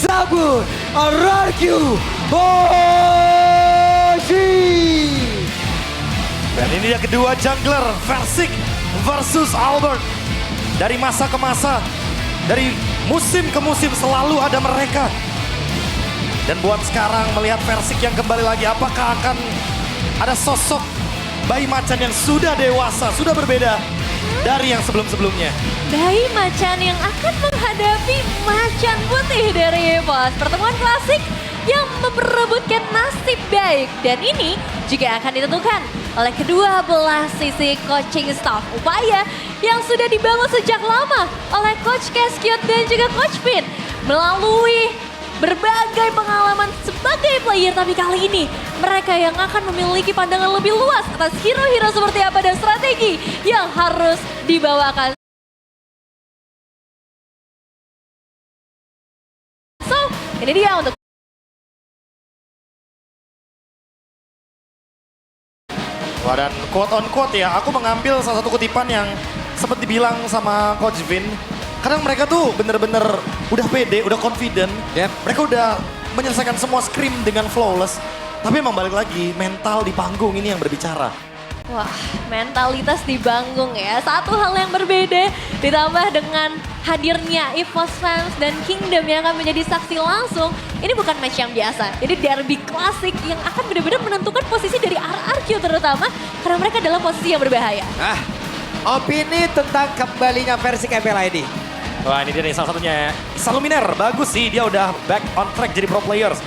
disambut RRQ Boji. Dan ini dia kedua jungler Versik versus Albert. Dari masa ke masa, dari musim ke musim selalu ada mereka. Dan buat sekarang melihat Versik yang kembali lagi, apakah akan ada sosok bayi macan yang sudah dewasa, sudah berbeda dari yang sebelum-sebelumnya. Bayi macan yang akan menghadapi macan putih dari EVOS. Pertemuan klasik yang memperebutkan nasib baik. Dan ini juga akan ditentukan oleh kedua belah sisi coaching staff. Upaya yang sudah dibangun sejak lama oleh Coach Cascute dan juga Coach Pin. Melalui berbagai pengalaman sebagai player, tapi kali ini mereka yang akan memiliki pandangan lebih luas atas hero-hero seperti apa dan strategi yang harus dibawakan. So, ini dia untuk Wah, dan quote on quote ya, aku mengambil salah satu kutipan yang sempat dibilang sama Coach Vin. Kadang mereka tuh bener-bener udah pede, udah confident. Mereka udah menyelesaikan semua scrim dengan flawless. Tapi emang balik lagi, mental di panggung ini yang berbicara. wah, mentalitas di panggung ya. Satu hal yang berbeda ditambah dengan hadirnya EVOS fans dan Kingdom yang akan menjadi saksi langsung. Ini bukan match yang biasa. Ini derby klasik yang akan benar-benar menentukan posisi dari RRQ terutama karena mereka dalam posisi yang berbahaya. Nah, opini tentang kembalinya versi KPL ID. Wah, ini dia nih salah satunya. Saluminer, bagus sih dia udah back on track jadi pro players.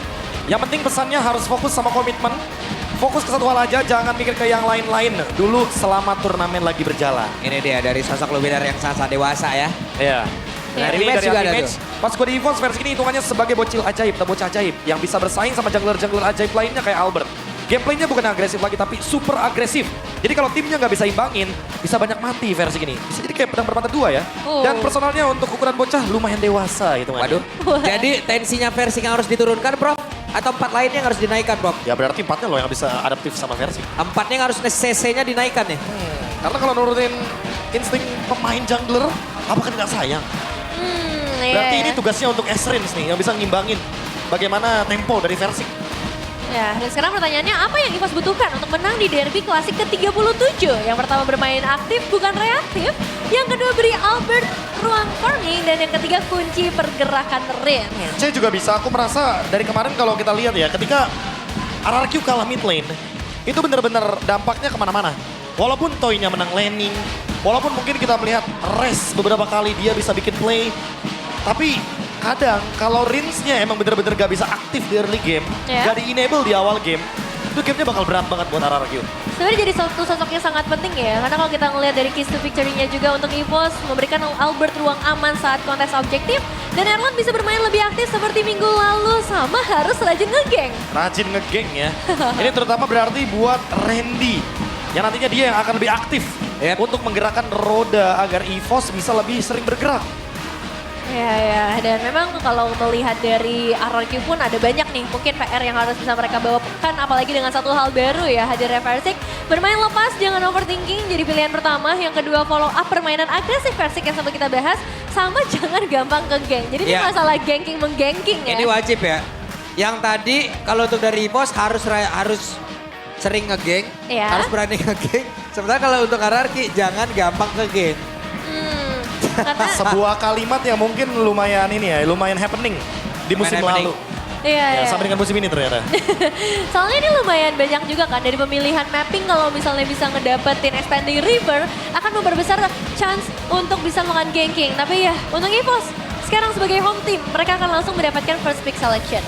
Yang penting pesannya harus fokus sama komitmen. Fokus ke satu hal aja, jangan mikir ke yang lain-lain dulu selama turnamen lagi berjalan. Ini dia dari sosok Luminer yang sangat dewasa ya. Iya. Nah, ini Ultimate dari juga ada Ultimate. Pas gue di EVOS versi ini hitungannya sebagai bocil ajaib, atau bocah ajaib. Yang bisa bersaing sama jungler-jungler ajaib lainnya kayak Albert. Gameplaynya bukan agresif lagi, tapi super agresif. Jadi kalau timnya nggak bisa imbangin, bisa banyak mati versi ini. Bisa jadi kayak pedang bermata dua ya. Dan personalnya untuk ukuran bocah lumayan dewasa gitu. Waduh. Jadi tensinya versi yang harus diturunkan, Bro? Atau 4 lainnya yang harus dinaikkan, Bro? Ya berarti 4-nya loh yang bisa adaptif sama versi. 4-nya yang harus CC-nya dinaikkan nih. Karena kalau nurutin insting pemain jungler, apakah tidak sayang? Berarti ini tugasnya untuk Esrins nih, yang bisa ngimbangin bagaimana tempo dari versi. Ya, dan sekarang pertanyaannya apa yang EVOS butuhkan untuk menang di derby klasik ke-37? Yang pertama bermain aktif bukan reaktif, yang kedua beri Albert ruang farming, dan yang ketiga kunci pergerakan Rin. Saya juga bisa, aku merasa dari kemarin kalau kita lihat ya, ketika RRQ kalah mid lane, itu benar-benar dampaknya kemana-mana. Walaupun Toy-nya menang laning, walaupun mungkin kita melihat Res beberapa kali dia bisa bikin play, tapi kadang kalau Rinsnya emang bener-bener gak bisa aktif di early game, gak di-enable di awal game, itu gamenya bakal berat banget buat RRQ. Sebenarnya jadi satu sosok yang sangat penting ya, karena kalau kita ngelihat dari keys to victory-nya juga untuk EVOS, memberikan Albert ruang aman saat kontes objektif, dan Erlan bisa bermain lebih aktif seperti minggu lalu, sama harus rajin ngegeng. Rajin ngegeng ya. Ini terutama berarti buat Randy, yang nantinya dia yang akan lebih aktif untuk menggerakkan roda agar EVOS bisa lebih sering bergerak. Ya, dan memang kalau melihat dari RRQ pun ada banyak nih mungkin PR yang harus bisa mereka bawakan, apalagi dengan satu hal baru ya, hadirnya Versik. Bermain lepas, jangan overthinking jadi pilihan pertama. Yang kedua follow up permainan agresif Versik yang sampai kita bahas, sama jangan gampang ke geng. Jadi ini masalah ganking mengganking ya. Ini wajib ya. Yang tadi kalau untuk dari EVOS harus sering ngegeng, harus berani ngegeng. Sementara kalau untuk RRQ jangan gampang ke geng. Karena sebuah kalimat yang mungkin lumayan ini ya, lumayan happening di musim lalu. Iya. Sampai dengan musim ini ternyata. Soalnya ini lumayan banyak juga kan dari pemilihan mapping, kalau misalnya bisa ngedapetin Expanding River akan memperbesar chance untuk bisa melakukan ganking. Tapi ya untuk EVOS sekarang sebagai home team mereka akan langsung mendapatkan first pick selection.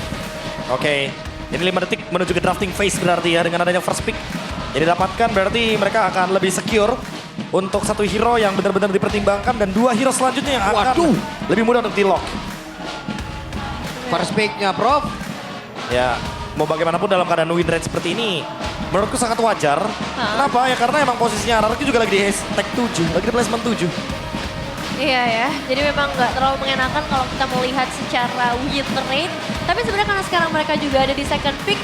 Oke, ini 5 detik menuju ke drafting phase berarti ya dengan adanya first pick. Jadi dapatkan berarti mereka akan lebih secure untuk satu hero yang benar-benar dipertimbangkan dan 2 hero selanjutnya yang akan lebih mudah untuk di-lock. First pick-nya, Prof. Ya, mau bagaimanapun dalam keadaan win rate seperti ini, menurutku sangat wajar. Kenapa? Ya karena emang posisinya RRQ juga lagi di tag 7, lagi di placement 7. Iya ya, jadi memang nggak terlalu mengenakan kalau kita melihat secara win rate. Tapi sebenarnya karena sekarang mereka juga ada di second pick,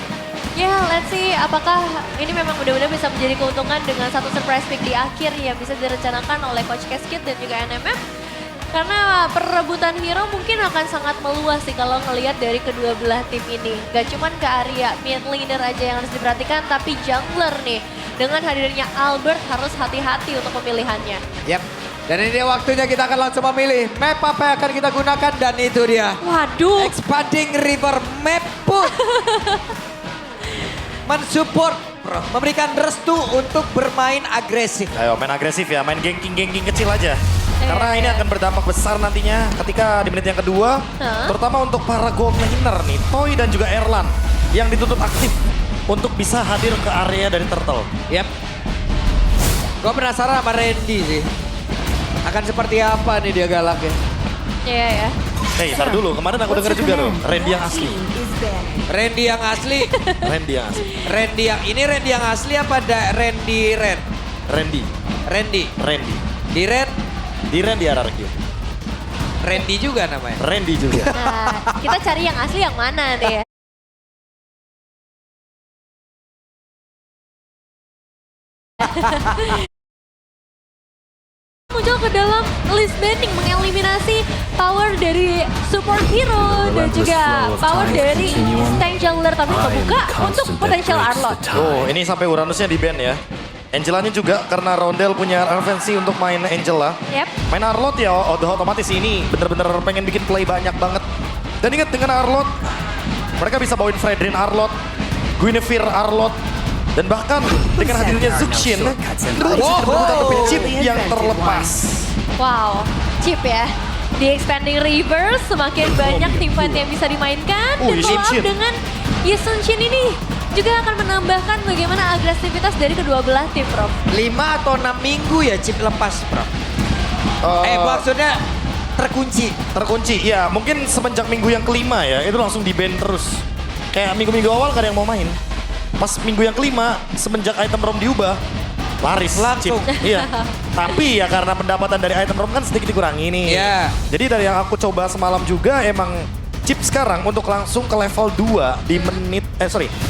ya, let's see apakah ini memang benar-benar bisa menjadi keuntungan dengan satu surprise pick di akhir yang bisa direncanakan oleh Coach Cascute dan juga NMF. Karena perebutan hero mungkin akan sangat meluas sih kalau ngelihat dari kedua belah tim ini. Gak cuman ke area mid laner aja yang harus diperhatikan, tapi jungler nih. Dengan hadirnya Albert harus hati-hati untuk pemilihannya. Yap. Dan ini dia waktunya kita akan langsung memilih map apa yang akan kita gunakan dan itu dia. Waduh. Expanding River Map pun mensupport, bro, memberikan restu untuk bermain agresif. Ayo main agresif ya, main gengking-gengking kecil aja. Karena ini akan berdampak besar nantinya ketika di menit yang kedua. Terutama untuk para gold laner nih, Toy dan juga Erlan. Yang dituntut aktif untuk bisa hadir ke area dari Turtle. Yap. Gue penasaran sama Randy sih. Akan seperti apa nih dia galaknya. Iya ya. Hei, ntar dulu. Kemarin aku denger juga loh, Randy yang asli. Randy yang asli. Randy yang asli. Randy yang ini Randy yang asli apa Randy Red? Randy. Randy. Randy. Di Red, Di Randy RRQ. Randy juga namanya. Randy juga. Nah, kita cari yang asli yang mana nih ya? Muncul ke dalam list banning mengeliminasi power dari support hero dan juga power dari instant jungler, tapi kebuka untuk potential Arlot. Oh, ini sampai Uranusnya di ban ya. Angelanya juga karena Rondel punya referensi untuk main Angela. Yep. Main Arlot ya udah otomatis ini bener-bener pengen bikin play banyak banget. Dan ingat dengan Arlot, mereka bisa bawain Fredrin Arlot, Guinevere Arlot, dan bahkan dengan hadirnya Zuxin, itu bisa berebut tapi chip yang terlepas. Wow, chip ya. Di Expanding Rivers semakin banyak tim fight yang bisa dimainkan. Dan Yi follow up Sun-shin. dengan Yi Sun-shin ini juga akan menambahkan bagaimana agresivitas dari kedua belah tim, Prof. 5 atau 6 minggu ya chip lepas, bro. Maksudnya terkunci. Terkunci, ya mungkin semenjak minggu yang kelima ya, itu langsung di-ban terus. Kayak minggu-minggu awal gak ada yang mau main. Pas minggu yang kelima, semenjak item ROM diubah, laris Langsung. chip. Iya. Tapi ya karena pendapatan dari item ROM kan sedikit dikurangi nih. Iya. Jadi dari yang aku coba semalam juga emang chip sekarang untuk langsung ke level 2 di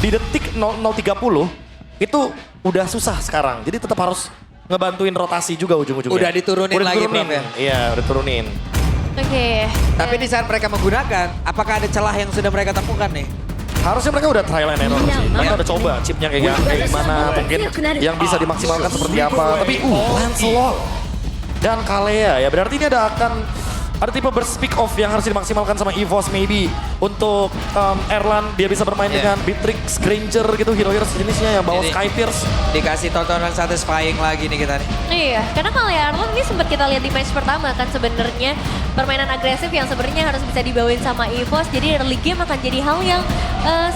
di detik 00.30 itu udah susah sekarang. Jadi tetap harus ngebantuin rotasi juga ujung-ujungnya. Udah diturunin lagi, Prof, ya? Iya, udah turunin. Oke. Tapi di saat mereka menggunakan, apakah ada celah yang sudah mereka temukan nih? Harusnya mereka udah trial and error sih. Mereka udah coba chipnya kayak gimana, mungkin yang bisa dimaksimalkan seperti apa. Tapi Lancelot dan Kalea ya, berarti ini ada tipe berspeak off yang harus dimaksimalkan sama EVOS maybe. Untuk Erlan dia bisa bermain dengan Beatrix, Granger gitu, hero-hero sejenisnya yang bawa Jadi, Sky Pierce. Dikasih tontonan satisfying lagi nih kita nih. Iya, karena kalau Arlon ini sempat kita lihat di match pertama kan sebenarnya permainan agresif yang sebenarnya harus bisa dibawain sama EVOS. Jadi early game akan jadi hal yang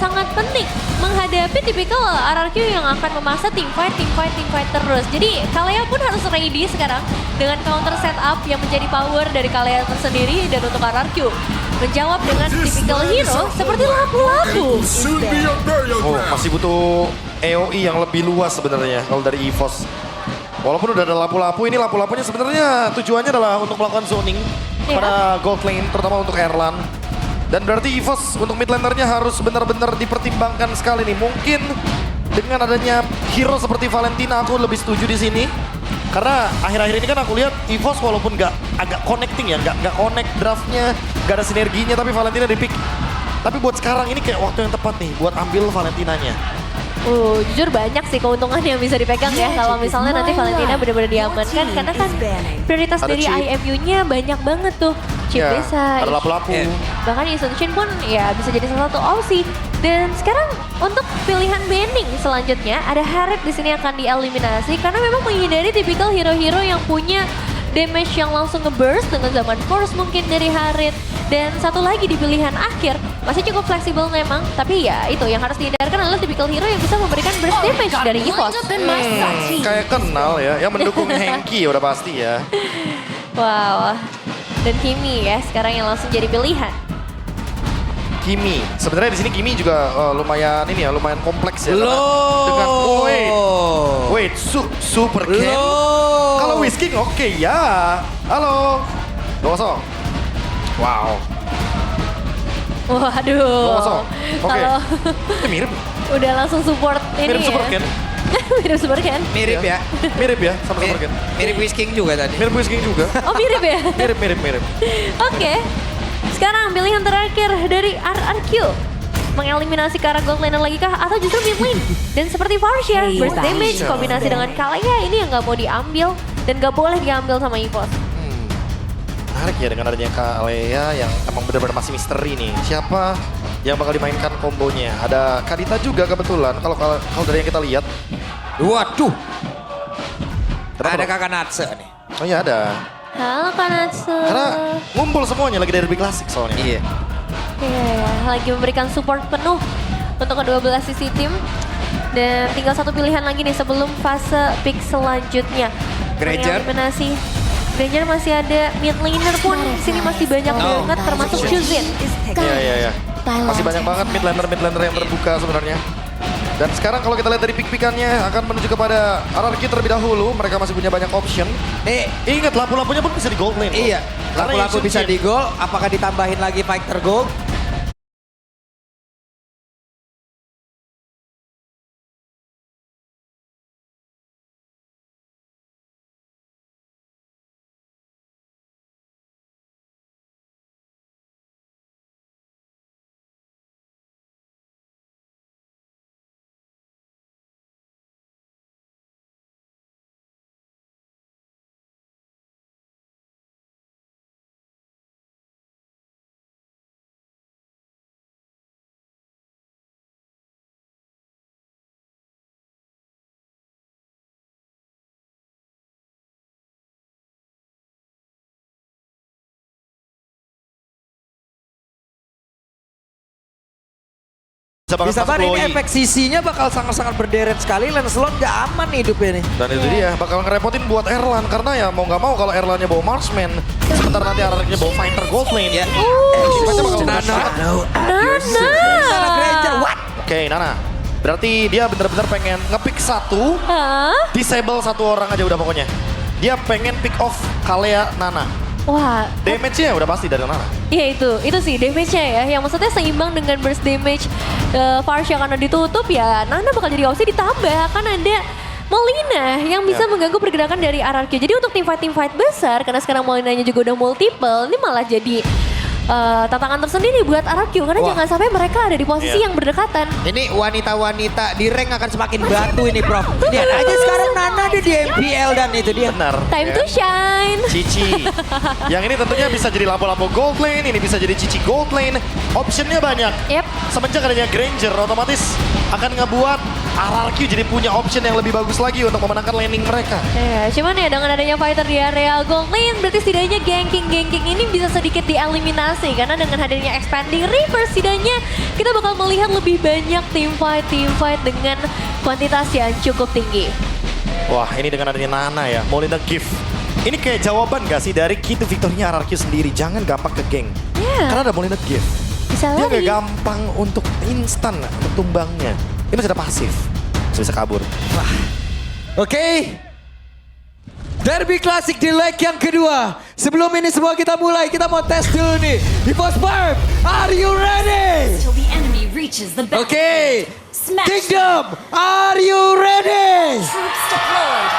sangat penting menghadapi tipikal RRQ yang akan memaksa team fight terus. Jadi Kalea pun harus ready sekarang dengan counter setup yang menjadi power dari Kalea tersendiri dan untuk RRQ menjawab dengan tipikal hero seperti lapu-lapu. Oh, masih butuh AOE yang lebih luas sebenarnya kalau dari EVOS. Walaupun udah ada lapu-lapu, ini lapu-lapunya sebenarnya tujuannya adalah untuk melakukan zoning pada gold lane, terutama untuk Erlan. Dan berarti EVOS untuk mid lanernya harus benar-benar dipertimbangkan sekali nih. Mungkin dengan adanya hero seperti Valentina aku lebih setuju di sini. Karena akhir-akhir ini kan aku lihat EVOS walaupun agak connecting ya, nggak connect draftnya, nggak ada sinerginya, tapi Valentina di pick. Tapi buat sekarang ini kayak waktu yang tepat nih buat ambil Valentinanya. Jujur banyak sih keuntungan yang bisa dipegang ya kalau misalnya nanti Valentina benar-benar diamankan karena kan prioritas Ada dari chip. IMU-nya banyak banget tuh. Chip Ya, bisa, ada lapu-lapu. bahkan Yi Sun-shin pun ya bisa jadi salah satu opsi. Dan sekarang untuk pilihan banning selanjutnya ada Harriet di sini akan dieliminasi karena memang menghindari tipikal hero-hero yang punya damage yang langsung nge-burst dengan zaman force mungkin dari Harriet. Dan satu lagi di pilihan akhir masih cukup fleksibel memang, tapi ya itu yang harus dihindarkan adalah tipikal hero yang bisa memberikan burst damage dari EVOS. Kayak kenal ya, yang mendukung Henki udah pasti ya. Wow. Dan Kimi ya sekarang yang langsung jadi pilihan. Kimi, sebenarnya di sini Kimi juga lumayan lumayan kompleks ya. Karena Loh. dengan wait, super Ken. Loh. Kalau Whisking oke ya. Halo, kosong. Wow, Waduh. kosong. Oke. Kalau Itu mirip udah langsung support ini super ya. Ken. Mirip Super Ken. Mirip ya. Mirip ya sama Super Ken. Mirip Whisking juga tadi. Mirip Whisking juga. Oh mirip ya? Mirip. Oke. Sekarang pilihan terakhir dari RRQ. Mengeliminasi ke arah gold lane lagi kah? Atau justru mid lane? Dan seperti Farsia, burst damage kombinasi dengan Kalea ini yang gak mau diambil. Dan gak boleh diambil sama EVOS. Menarik ya dengan adanya Kalea yang emang benar-benar masih misteri nih. Siapa yang bakal dimainkan kombonya? Ada Kadita juga kebetulan. Kalau dari yang kita lihat. Waduh. Kenapa Ada dong? kakak Natse nih. Oh iya ada. Halo Kanatsu. Karena ngumpul semuanya lagi derby klasik soalnya. Iya. Iya, lagi memberikan support penuh untuk kedua belah sisi tim. Dan tinggal satu pilihan lagi nih sebelum fase pick selanjutnya. Granger. Eliminasi. Granger masih ada mid laner pun di sini masih banyak banget termasuk Chuzin. Iya. Masih banyak banget mid laner yang terbuka sebenarnya. Dan sekarang kalau kita lihat dari pick-pickannya akan menuju kepada RRQ terlebih dahulu. Mereka masih punya banyak option. Nih, Ingat lampu-lampunya pun bisa di gold lane. iya. Karena Laku-laku Asian bisa Team- di gol. Apakah ditambahin lagi fighter gold? Bisa masuk banget ini Chloe. efek sisinya bakal sangat-sangat berderet sekali. Lancelot gak aman nih hidupnya nih. Dan itu dia bakal ngerepotin buat Erlan karena ya mau nggak mau kalau Erlannya bawa marksman, sementara nanti RRQ-nya bawa fighter gold lane ya. Pasti bakal berat banget. Nana Granger, what? Oke, Nana. Berarti dia bener-bener pengen nge-pick satu, Hah? disable satu orang aja udah pokoknya. Dia pengen pick off Kalea Nana. Wah, Damage-nya udah pasti dari Nana. iya itu sih damage-nya ya. Yang maksudnya seimbang dengan burst damage Farsia karena ditutup ya. Nana bakal jadi opsi ditambah kan ada Molina yang bisa mengganggu pergerakan dari RRQ. Jadi untuk tim fight besar karena sekarang Molinanya juga udah multiple, ini malah jadi tantangan tersendiri buat RRQ karena Wah. jangan sampai mereka ada di posisi yang berdekatan. Ini wanita-wanita di rank akan semakin batu ini, Prof. Lihat aja sekarang Nana ada di MPL dan itu dia. Benar. Time ya. to shine. Cici. Yang ini tentunya bisa jadi lampu-lampu gold lane, ini bisa jadi Cici gold lane. Optionnya banyak. Yep. Semenjak adanya Granger, otomatis akan ngebuat RRQ jadi punya option yang lebih bagus lagi untuk memenangkan laning mereka. Ya, cuman ya dengan adanya fighter di area gold lane berarti setidaknya ganking ini bisa sedikit dieliminasi karena dengan hadirnya expanding river setidaknya kita bakal melihat lebih banyak team fight dengan kuantitas yang cukup tinggi. Wah, ini dengan adanya Nana ya, Molina gift. Ini kayak jawaban gak sih dari key to victory-nya RRQ sendiri, jangan gampang ke geng. Ya, Karena ada Molina gift. bisa Dia gak lari. gampang untuk instan untuk tumbangnya. Dia masih ada pasif, bisa kabur. Oke. Derby klasik di leg yang kedua. Sebelum ini semua kita mulai, kita mau tes dulu nih. Di Post Barb, are you ready? Till the enemy reaches the back. Oke. Smash. Kingdom, are you ready? Troops deployed.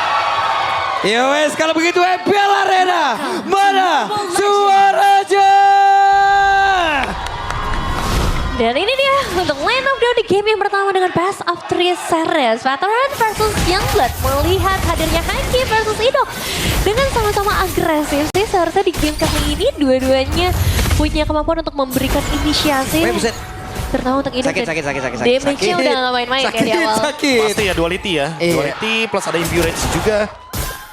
Ya wes, kalau begitu MPL Arena. Mana suaranya? Dan ini dia untuk Lane of Dawn di game yang pertama dengan Best of 3 series. Veteran versus Youngblood melihat hadirnya Hanky versus Idok dengan sama-sama agresif sih. Seharusnya di game kali ini dua-duanya punya kemampuan untuk memberikan inisiasi. Weh, buset. Terutama untuk Idok. Sakit. Damage-nya udah gak main-main kayak di awal. Sakit. Pasti ya duality ya. Iya. Duality plus ada Endurance juga.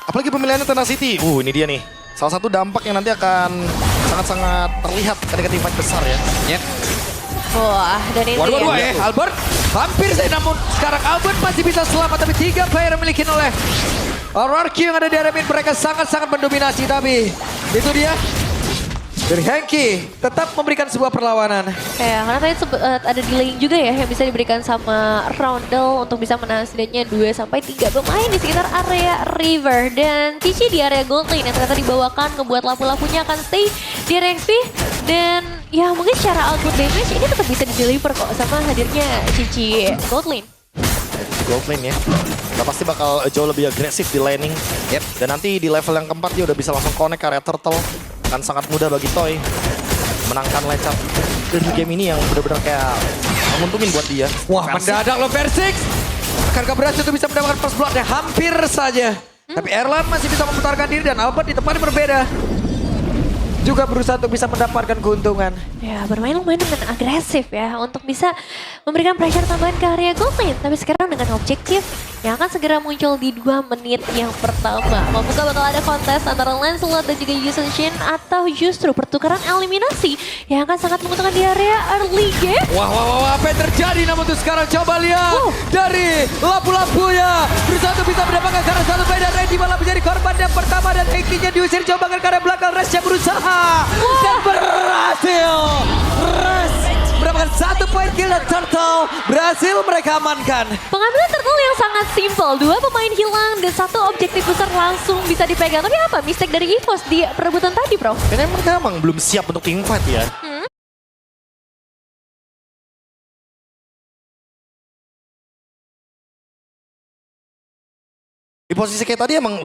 Apalagi pemilihannya Tenacity. Ini dia nih. Salah satu dampak yang nanti akan sangat-sangat terlihat ketika tim fight besar ya. Yep. Wah, dan ini Waduh, dia. Albert hampir saja, namun sekarang Albert masih bisa selamat, tapi 3 player yang dimiliki oleh RRQ yang ada di area mid, mereka sangat-sangat mendominasi, tapi itu dia dari Hanky tetap memberikan sebuah perlawanan. Ya, karena tadi ada delaying juga ya yang bisa diberikan sama Roundel untuk bisa menahan setidaknya 2-3 pemain di sekitar area River. Dan Cici di area gold lane yang ternyata dibawakan ngebuat lampu-lampunya akan stay di area XP. Dan ya mungkin secara output damage ini tetap bisa di-deliver kok sama hadirnya Cici gold lane. gold lane ya. Udah pasti bakal jauh lebih agresif di laning. Yep. Dan nanti di level yang keempat dia udah bisa langsung connect ke area turtle. Akan sangat mudah bagi Toy menangkan lane up. Dan game ini yang benar-benar kayak menguntungin buat dia. Wah, mendadak loh Persix. Akankah berhasil untuk bisa mendapatkan first blood-nya? Hampir saja. Tapi Erlan masih bisa memutarkan diri dan Albert di tempat yang berbeda. Juga berusaha untuk bisa mendapatkan keuntungan. Ya, bermain lumayan dengan agresif ya untuk bisa memberikan pressure tambahan ke area gold lane. Tapi sekarang dengan objektif yang akan segera muncul di 2 menit yang pertama. Mampukah bakal ada kontes antara Lancelot dan juga Yusun Shin atau justru pertukaran eliminasi yang akan sangat menguntungkan di area early game? Wah, apa yang terjadi? Namun tuh sekarang coba lihat dari lampu-lampunya. Berusaha untuk bisa mendapatkan karena satu beda Randy malah menjadi korban yang pertama dan Henky-nya diusir coba ke area belakang. Res yang berusaha dan berhasil. Res mendapatkan 1 poin kill dan Turtle berhasil mereka amankan. Pengambilan turtle yang sangat simpel. 2 pemain hilang dan 1 objektif besar langsung bisa dipegang. Tapi apa mistake dari EVOS di perebutan tadi, bro? Kayaknya mereka emang belum siap untuk teamfight ya. Di posisi kayak tadi emang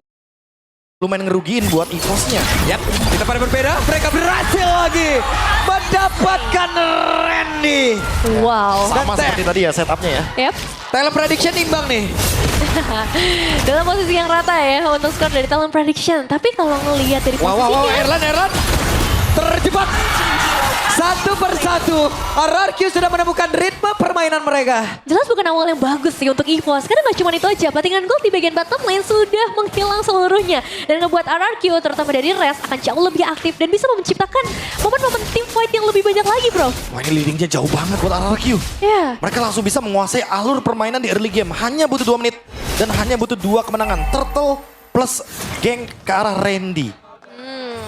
lumayan ngerugiin buat EVOS-nya. Yap, di tempat yang berbeda mereka berhasil lagi mendapatkan Randy. Wow. Sama Dan seperti tadi ya setupnya ya. Yep. Talent prediction imbang nih. Dalam posisi yang rata ya untuk skor dari talent prediction. Tapi kalau ngelihat dari posisinya. Erlan terjebak. Satu persatu, RRQ sudah menemukan ritme permainan mereka. Jelas bukan awal yang bagus sih untuk EVOS. Karena gak cuma itu aja, battingan gold di bagian bottom lane sudah menghilang seluruhnya. Dan ngebuat RRQ terutama dari Res akan jauh lebih aktif dan bisa menciptakan momen-momen team fight yang lebih banyak lagi, bro. Wah, ini leadingnya jauh banget buat RRQ. Ya. Mereka langsung bisa menguasai alur permainan di early game. Hanya butuh 2 menit dan hanya butuh 2 kemenangan. Turtle plus gank ke arah Randy.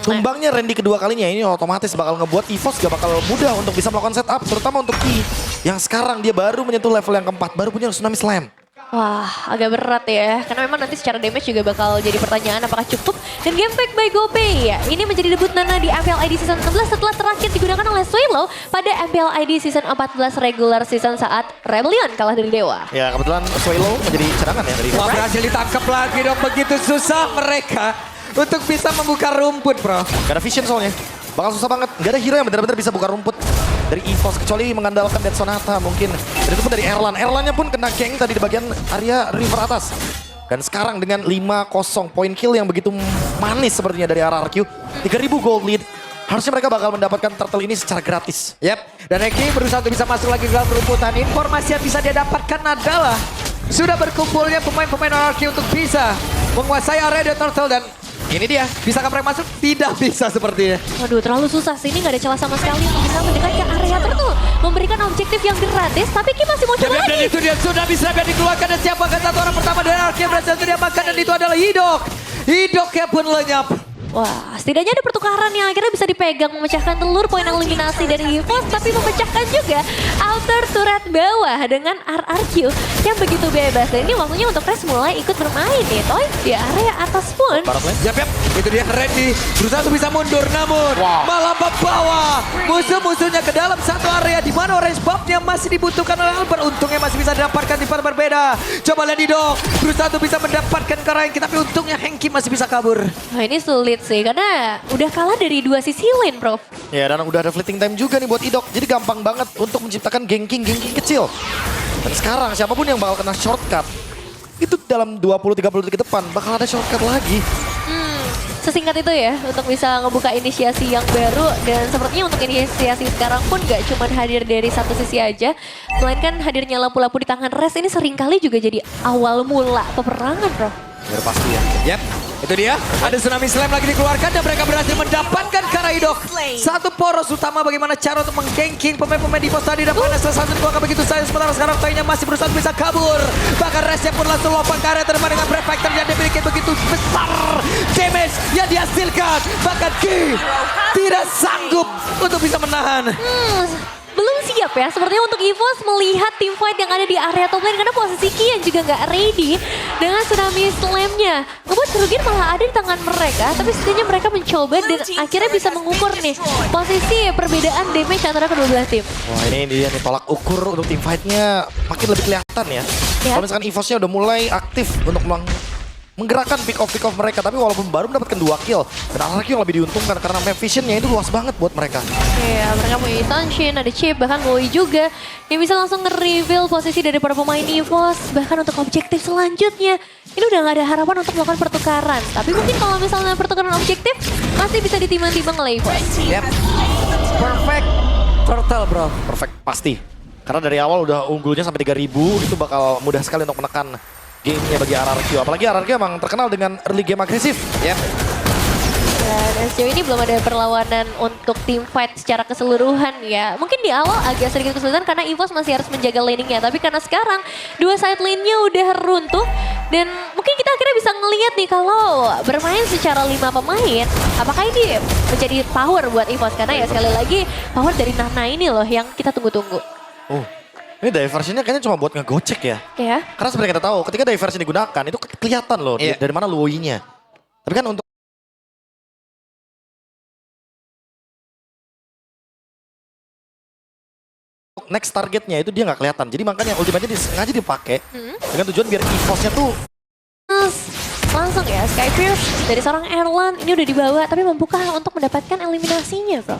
Tumbangnya Randy kedua kalinya ini otomatis bakal ngebuat EVOS gak bakal mudah untuk bisa melakukan setup. Terutama untuk Ki yang sekarang dia baru menyentuh level yang keempat. Baru punya Tsunami Slam. Wah, agak berat ya. Karena memang nanti secara damage juga bakal jadi pertanyaan apakah cukup. Dan gameplay by GoPay ya. Ini menjadi debut Nana di MPL ID Season 16 setelah terakhir digunakan oleh Swallow pada MPL ID Season 14 regular season saat Rebellion kalah dari Dewa. Ya kebetulan Swallow menjadi cadangan ya dari Wah, berhasil ditangkap lagi dong. Begitu susah mereka untuk bisa membuka rumput, bro. Gak ada vision soalnya. Bakal susah banget. Gak ada hero yang benar-benar bisa buka rumput dari EVOS. Kecuali mengandalkan Dead Sonata mungkin. Dan itu pun dari Erlan. Erlannya pun kena gank tadi di bagian area river atas. Dan sekarang dengan 5-0 point kill yang begitu manis sepertinya dari RRQ. 3000 gold lead. Harusnya mereka bakal mendapatkan turtle ini secara gratis. Yap, dan Eki berusaha untuk bisa masuk lagi ke dalam rumputan. Informasi yang bisa dia dapatkan adalah sudah berkumpulnya pemain-pemain RRQ untuk bisa menguasai area The Turtle dan ini dia, bisakah mereka masuk? Tidak bisa sepertinya. Waduh, terlalu susah sih. Ini gak ada celah sama sekali untuk bisa mendekat ke area turtle. Memberikan objektif yang gratis, tapi Ki masih mau coba Dan lagi. itu dia sudah bisa dikeluarkan dan siapakah satu orang pertama dari RRQ yang berhasil diamankan dan itu adalah Hidok. Hidoknya pun lenyap. Wah, setidaknya ada pertukaran yang akhirnya bisa dipegang, memecahkan telur poin eliminasi dari EVOS, tapi memecahkan juga outer turret bawah dengan RRQ yang begitu bebas. Dan ini waktunya untuk Res mulai ikut bermain nih, Toy. Di area atas pun. Yap, itu dia Randy berusaha untuk bisa mundur namun malah membawa musuh-musuhnya ke dalam satu area di mana orange buff-nya masih dibutuhkan oleh Albert. Untungnya masih bisa didapatkan di tempat berbeda. Coba lihat Hidok berusaha untuk bisa mendapatkan ke ranking tapi untungnya Henky masih bisa kabur. Wah, ini sulit sih, karena udah kalah dari 2 sisi lane, Prof. Ya dan udah ada fleeting time juga nih buat Idok. Jadi gampang banget untuk menciptakan ganking kecil. Dan sekarang siapapun yang bakal kena shortcut, itu dalam 20-30 detik ke depan bakal ada shortcut lagi. Sesingkat itu ya untuk bisa ngebuka inisiasi yang baru. Dan sepertinya untuk inisiasi sekarang pun gak cuma hadir dari satu sisi aja, melainkan hadirnya lampu-lampu di tangan Res ini seringkali juga jadi awal mula peperangan, Prof. Ya pasti ya. Yap, itu dia. Ada Tsunami Slam lagi dikeluarkan dan mereka berhasil mendapatkan Karaidok. Satu poros utama bagaimana cara untuk mengganking pemain-pemain di pos tadi dan pada salah satu dikeluarkan begitu saja. Sementara sekarang Toynya masih berusaha bisa kabur. Bahkan Resnya pun langsung lompat ke area terdepan dengan Brave Factor yang dimiliki begitu besar damage yang dihasilkan. Bahkan Ki tidak sanggup untuk bisa menahan. Belum siap ya, sepertinya untuk EVOS melihat team fight yang ada di area top lane karena posisi Ki yang juga nggak ready dengan Tsunami Slam-nya. Ngebuat kerugian malah ada di tangan mereka, tapi setidaknya mereka mencoba dan akhirnya bisa mengukur nih posisi perbedaan damage antara kedua belah tim. Wah ini dia nih tolak ukur untuk team fight-nya makin lebih kelihatan ya. Ya. Kalau misalkan EVOS-nya udah mulai aktif untuk menggerakkan pick off mereka, tapi walaupun baru mendapatkan 2 kill, dan RRQ yang lebih diuntungkan karena map vision-nya itu luas banget buat mereka. Iya, mereka punya Itanshin, ada Chip, bahkan Woi juga yang bisa langsung nge-reveal posisi dari para pemain EVOS. Bahkan untuk objektif selanjutnya, ini udah gak ada harapan untuk melakukan pertukaran. Tapi mungkin kalau misalnya pertukaran objektif, masih bisa ditimbang-timbang oleh EVOS. Yep. Perfect turtle bro. Perfect, pasti. Karena dari awal udah unggulnya sampai 3000, itu bakal mudah sekali untuk menekan gamenya bagi RRQ. Apalagi RRQ emang terkenal dengan early game agresif. Yep. Dan sejauh ini belum ada perlawanan untuk team fight secara keseluruhan ya. Mungkin di awal agak sedikit kesulitan karena EVOS masih harus menjaga laningnya. Tapi karena sekarang dua side lane-nya udah runtuh. Dan mungkin kita akhirnya bisa ngelihat nih kalau bermain secara 5 pemain. Apakah ini menjadi power buat EVOS? Karena ya sekali lagi power dari Nana ini loh yang kita tunggu-tunggu. Oh, ini diversionnya kayaknya cuma buat ngegocek ya. Ya. Karena seperti kita tahu, ketika diversion digunakan itu kelihatan loh Iya. dari mana Luoyi-nya. Tapi kan untuk next targetnya itu dia nggak kelihatan. Jadi makanya ultimate-nya sengaja dipakai dengan tujuan biar EVOS-nya tuh Langsung ya, Skyfierce dari seorang Erlan ini udah dibawa tapi mampukah untuk mendapatkan eliminasinya bro?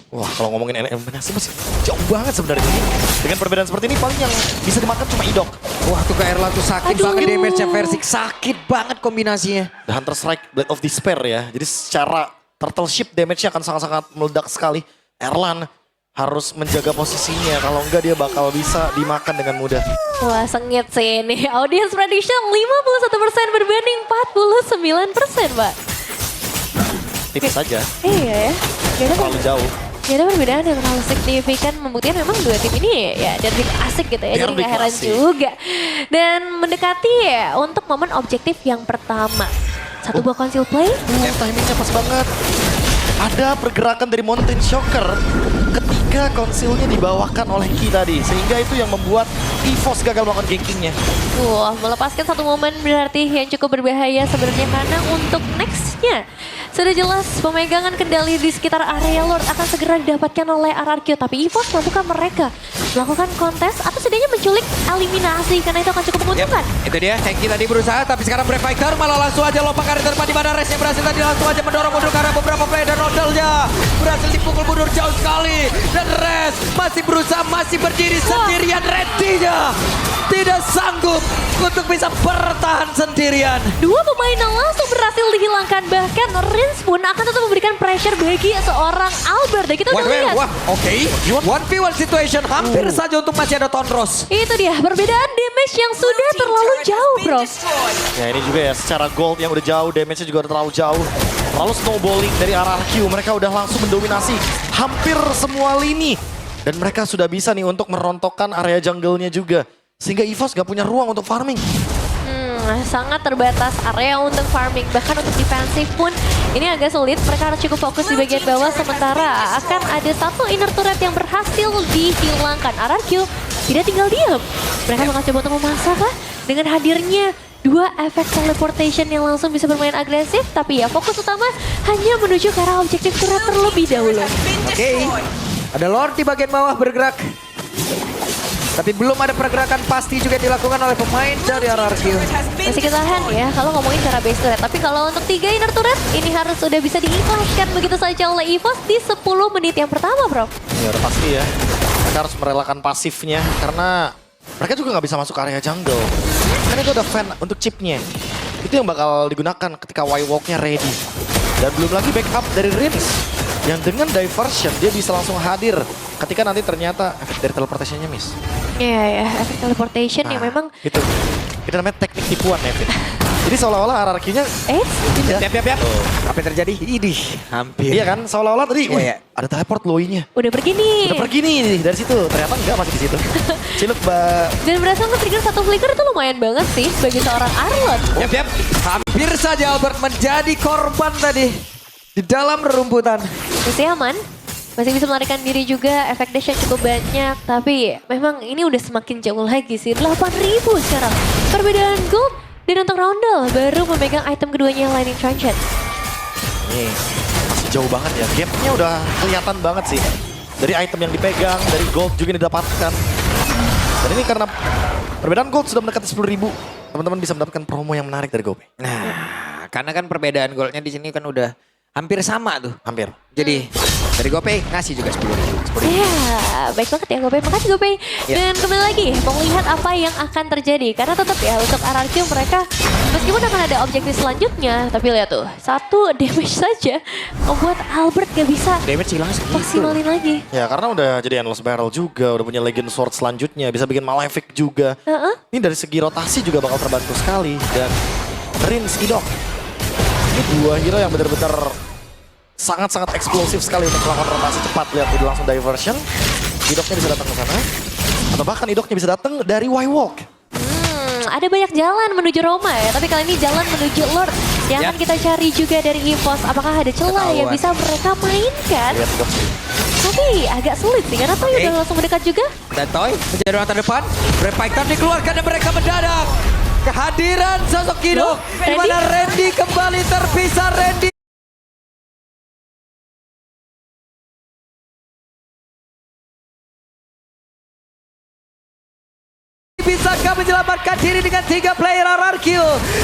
wah, kalau ngomongin eliminasi masih jauh banget sebenarnya ini. Dengan perbedaan seperti ini paling yang bisa dimakan cuma Idok. Wah tuh ke Erlan tuh sakit Aduh. banget damage-nya Versik. Sakit banget kombinasinya. The Hunter Strike, Blade of Despair ya. Jadi secara turtle ship damage-nya akan sangat-sangat meledak sekali. Erlan harus menjaga posisinya, kalau enggak dia bakal bisa dimakan dengan mudah. Wah sengit sih ini. Audience prediction 51% berbanding 49% Mbak. Tipis saja, Iya ya. Gak ada, terlalu jauh. gak ada perbedaan yang terlalu signifikan. Membuktikan memang dua tim ini ya derby asik gitu ya. Jadi Derby gak heran klasik. juga. Dan mendekati ya untuk momen objektif yang pertama. Satu buah conceal play. Timingnya pas banget. Ada pergerakan dari Mountain Shocker ketika konsilnya dibawakan oleh Ki tadi. Sehingga itu yang membuat EVOS gagal melakukan gankingnya. Wah, melepaskan satu momen berarti yang cukup berbahaya sebenarnya karena untuk nextnya sudah jelas pemegangan kendali di sekitar area Lord akan segera didapatkan oleh RRQ. Tapi EVOS mampukah mereka melakukan kontes atau setidaknya menculik eliminasi karena itu akan cukup menguntungkan. Itu dia, Hengki tadi berusaha tapi sekarang Brave Fighter malah langsung aja lompat karir terdepan di mana Resnya berhasil tadi langsung aja mendorong mundur karena beberapa play dan Rodelnya berhasil dipukul mundur jauh sekali. Dan Res masih berusaha, masih berdiri sendirian, ready-nya tidak sanggup untuk bisa bertahan sendirian. Dua pemain yang langsung berhasil dihilangkan, bahkan Rins pun akan tetap memberikan pressure bagi seorang Albert. Dan kita udah lihat. Wah, oke. 1v1 situation hampir saja untuk masih ada Tonros. Itu dia perbedaan damage yang sudah terlalu jauh bro. Ya ini juga ya, secara gold yang udah jauh, damage-nya juga udah terlalu jauh. Terlalu snowballing dari RRQ, mereka udah langsung mendominasi hampir semua lini. Dan mereka sudah bisa nih untuk merontokkan area jungle-nya juga. Sehingga EVOS gak punya ruang untuk farming. Sangat terbatas area untuk farming. Bahkan untuk defensif pun ini agak sulit. Mereka harus cukup fokus di bagian bawah. Sementara akan ada satu inner turret yang berhasil dihilangkan. RRQ tidak tinggal diam. Mereka bakal coba untuk memasak lah. Dengan hadirnya dua efek teleportation yang langsung bisa bermain agresif. Tapi ya fokus utama hanya menuju ke arah objektif turret terlebih dahulu. Oke. Ada Lord di bagian bawah bergerak. Tapi belum ada pergerakan pasti juga dilakukan oleh pemain dari RRQ. Masih ketahan ya kalau ngomongin cara base turret. Tapi kalau untuk 3 inner turret ini harus sudah bisa diikhlaskan begitu saja oleh EVOS di 10 menit yang pertama bro. Ya udah pasti ya. Mereka harus merelakan pasifnya karena mereka juga nggak bisa masuk area jungle. Kan itu ada fan untuk chipnya. Itu yang bakal digunakan ketika Y-Walk-nya ready. Dan belum lagi backup dari Rins. Yang dengan diversion dia bisa langsung hadir ketika nanti ternyata efek dari teleportation-nya miss. Iya ya, efek teleportation yang memang Itu namanya teknik tipuan ya, Fit. Jadi seolah-olah RRQ-nya Yap. Apa yang terjadi? Ini hampir. iya kan, seolah-olah tadi Iya. ada teleport Luoyi-nya. udah pergi nih. Udah pergi nih dari situ, ternyata enggak masih di situ. Ciluk, Mbak. Dan berhasil nge-trigger satu flicker itu lumayan banget sih sebagai seorang Arlot. Yap. Hampir saja Albert menjadi korban tadi di dalam rerumputan. Masih aman. Masih bisa melarikan diri juga, efek dash cukup banyak. Tapi memang ini udah semakin jauh lagi sih, 8.000 sekarang. Perbedaan gold dan untuk Roundel baru memegang item keduanya Lightning Transit. Nih, masih jauh banget ya. Gapnya udah kelihatan banget sih. Dari item yang dipegang, dari gold juga yang didapatkan. Dan ini karena Perbedaan gold sudah mendekati 10.000. Teman-teman bisa mendapatkan promo yang menarik dari GoPay. Nah, karena kan perbedaan goldnya di sini kan udah hampir sama tuh. Hampir. Jadi dari GoPay ngasih juga 10.000. Ya, baik banget ya GoPay. Makasih GoPay. Ya. Dan kembali lagi, mau lihat apa yang akan terjadi. Karena tetap ya untuk RRQ mereka, meskipun akan ada objektif selanjutnya. Tapi lihat tuh, 1 damage saja membuat Albert gak bisa Damage hilang segitu. maksimalin lagi. Ya karena udah jadi Endless Barrel juga, udah punya Legend Sword selanjutnya, bisa bikin Malefic juga. Ini dari segi rotasi juga bakal terbantu sekali. Dan Rins, Idok. Ini 2 hero yang benar-benar sangat-sangat eksplosif sekali untuk melakukan rotasi cepat. Lihat udah langsung diversion. Idoknya bisa datang ke sana. Atau bahkan Idoknya bisa datang dari Y-Walk. Ada banyak jalan menuju Roma ya, tapi kali ini jalan menuju Lord yang akan kita cari juga dari EVOS. Apakah ada celah yang bisa mereka mainkan? Lihat Idok. Tapi agak sulit sih, karena Toy udah langsung mendekat juga. Dan Toy menjadi orang terdepan. Brave Fighter dikeluarkan dan mereka mendadak. Kehadiran sosok Kidok. Di mana Randy kembali terpisah. Randy bisakah menyelamatkan diri dengan 3 player RRQ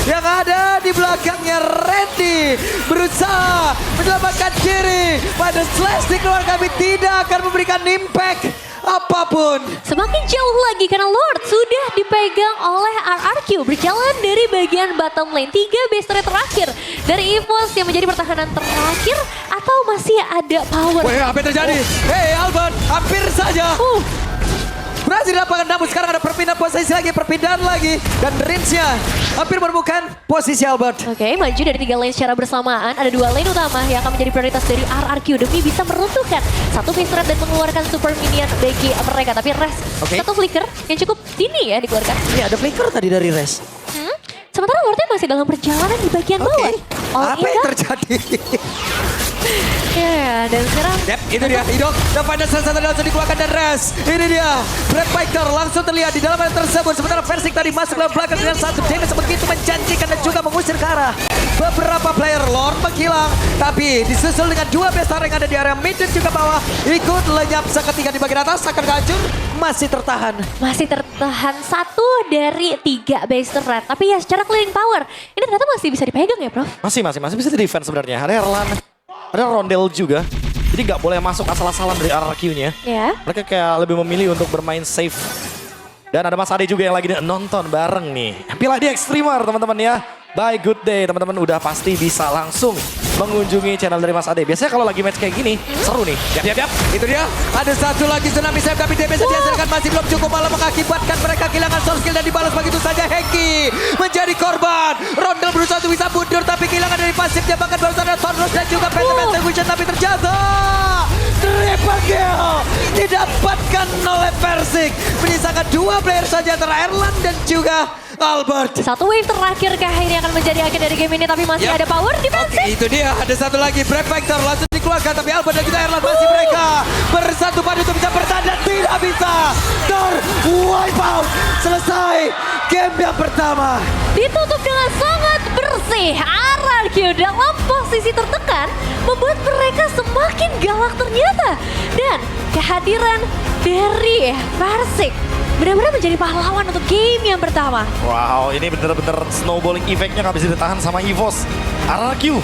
yang ada di belakangnya. Randy berusaha menyelamatkan diri pada slash dikeluarkan, tapi tidak akan memberikan impact apapun. Semakin jauh lagi karena Lord sudah dipegang oleh RRQ. Berjalan dari bagian bottom lane. 3 base turret terakhir dari EVOS yang menjadi pertahanan terakhir. Atau masih ada power. Weh, apa yang terjadi? Hei Albert, hampir saja. Berhasil dilakukan, namun sekarang ada perpindahan lagi. Dan Rinsnya hampir menemukan posisi Albert. Oke, maju dari 3 lane secara bersamaan. Ada 2 lane utama yang akan menjadi prioritas dari RRQ demi bisa meruntuhkan 1 base turret dan mengeluarkan super minion bagi mereka. Tapi Res, 1 flicker yang cukup dini ya dikeluarkan. Iya, ada flicker tadi dari Res. Sementara Lordnya masih dalam perjalanan di bagian bawah. Apa yang terjadi? Ya, dan sekarang Yep, itu dia Idok. Dan pada saat langsung dikeluarkan dan Res. Ini dia Brave Fighter langsung terlihat di dalam hal tersebut. Sementara Versik tadi masuk dalam belakang dengan 1 damage begitu menjanjikan dan juga mengusir ke arah beberapa player. Lord menghilang, tapi disusul dengan 2 besar yang ada di area mid dan juga bawah. Ikut lenyap seketika di bagian atas. Akan hancur, masih tertahan. masih tertahan 1 dari 3 base turret. Tapi ya secara clearing power, ini ternyata masih bisa dipegang ya Prof? Masih bisa di defense sebenarnya. Ada Erlan, ada Rondel juga. Jadi nggak boleh masuk asal-asalan dari RRQ-nya. Ya. Mereka kayak lebih memilih untuk bermain safe. Dan ada Mas Ade juga yang lagi nonton bareng nih. Pilih dia Extremer teman-teman ya. By Good Day teman-teman udah pasti bisa langsung mengunjungi channel dari Mas Ade. Biasanya kalau lagi match kayak gini seru nih. Yap. Itu dia. Ada 1 lagi tsunami save, tapi damage yang dihasilkan masih belum cukup, malah mengakibatkan mereka kehilangan source skill dan dibalas begitu saja. Hengki menjadi korban. Rondel berusaha untuk bisa mundur tapi kehilangan dari pasifnya, bahkan barusan ada Thornos dan juga Phantom Vision tapi terjatuh. Triple kill didapatkan oleh Versik. Menyisakan 2 player saja antara Erlan dan juga Albert. 1 wave terakhir kah ini akan menjadi akhir dari game ini, tapi masih ada power defensive. Itu dia, ada 1 lagi Brave Fighter langsung dikeluarkan, tapi Albert dan juga Erlan masih mereka bersatu padu untuk bisa bertahan dan tidak bisa wipe out. Selesai game yang pertama. Ditutup dengan sangat bersih. RRQ dalam posisi tertekan membuat mereka semakin galak ternyata. Dan kehadiran dari Versik benar-benar menjadi pahlawan untuk game yang pertama. Wow, ini bener-bener snowballing effect-nya gak bisa ditahan sama EVOS. RRQ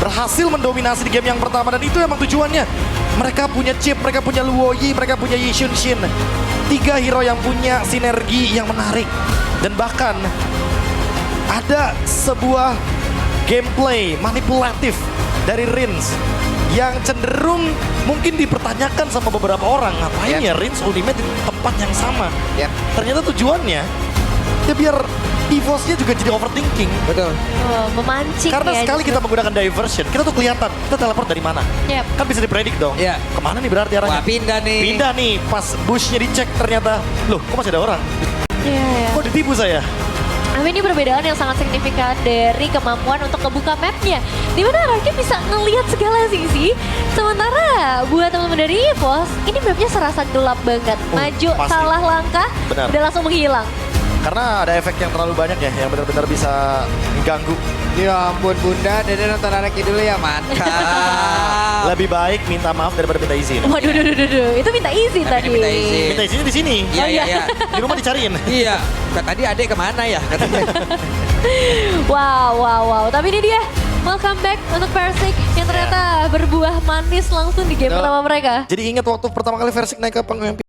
berhasil mendominasi di game yang pertama dan itu emang tujuannya. Mereka punya chip, mereka punya Luoyi, mereka punya Yi Xunshin. 3 hero yang punya sinergi yang menarik. Dan bahkan ada sebuah gameplay manipulatif dari Rins yang cenderung mungkin dipertanyakan sama beberapa orang. Ngapain ya Rins ultimate di tempat yang sama? Ternyata tujuannya ya biar EVOS-nya juga jadi overthinking. Betul. Memancing Karena ya. sekali kita menggunakan diversion, kita tuh kelihatan kita teleport dari mana. Yep. Kan bisa dipredik dong. Iya. Kemana nih berarti arahnya? Wah, pindah nih. Pindah nih, pas bush-nya dicek ternyata, loh kok masih ada orang? Iya. Kok ditipu saya? Ini perbedaan yang sangat signifikan dari kemampuan untuk ngebuka mapnya. Dimana RRQ bisa ngelihat segala sisi. Sementara buat teman-teman dari EVOS, ini mapnya serasa gelap banget. Maju pasti. salah langkah, Benar. udah langsung menghilang. Karena ada efek yang terlalu banyak ya, yang benar-benar bisa mengganggu. Ya ampun Bunda, Dede nonton Araki dulu ya mantap. Lebih baik minta maaf daripada minta izin. Waduh, itu minta izin Tapi tadi. dia minta izin. Minta izinnya di sini. Iya, iya, iya. Di rumah dicariin. Iya, tadi adek kemana ya? Katanya. Wow. Tapi ini dia, welcome back untuk Persik yang ternyata berbuah manis langsung di game Betul. pertama mereka. Jadi ingat waktu pertama kali Versik naik ke panggung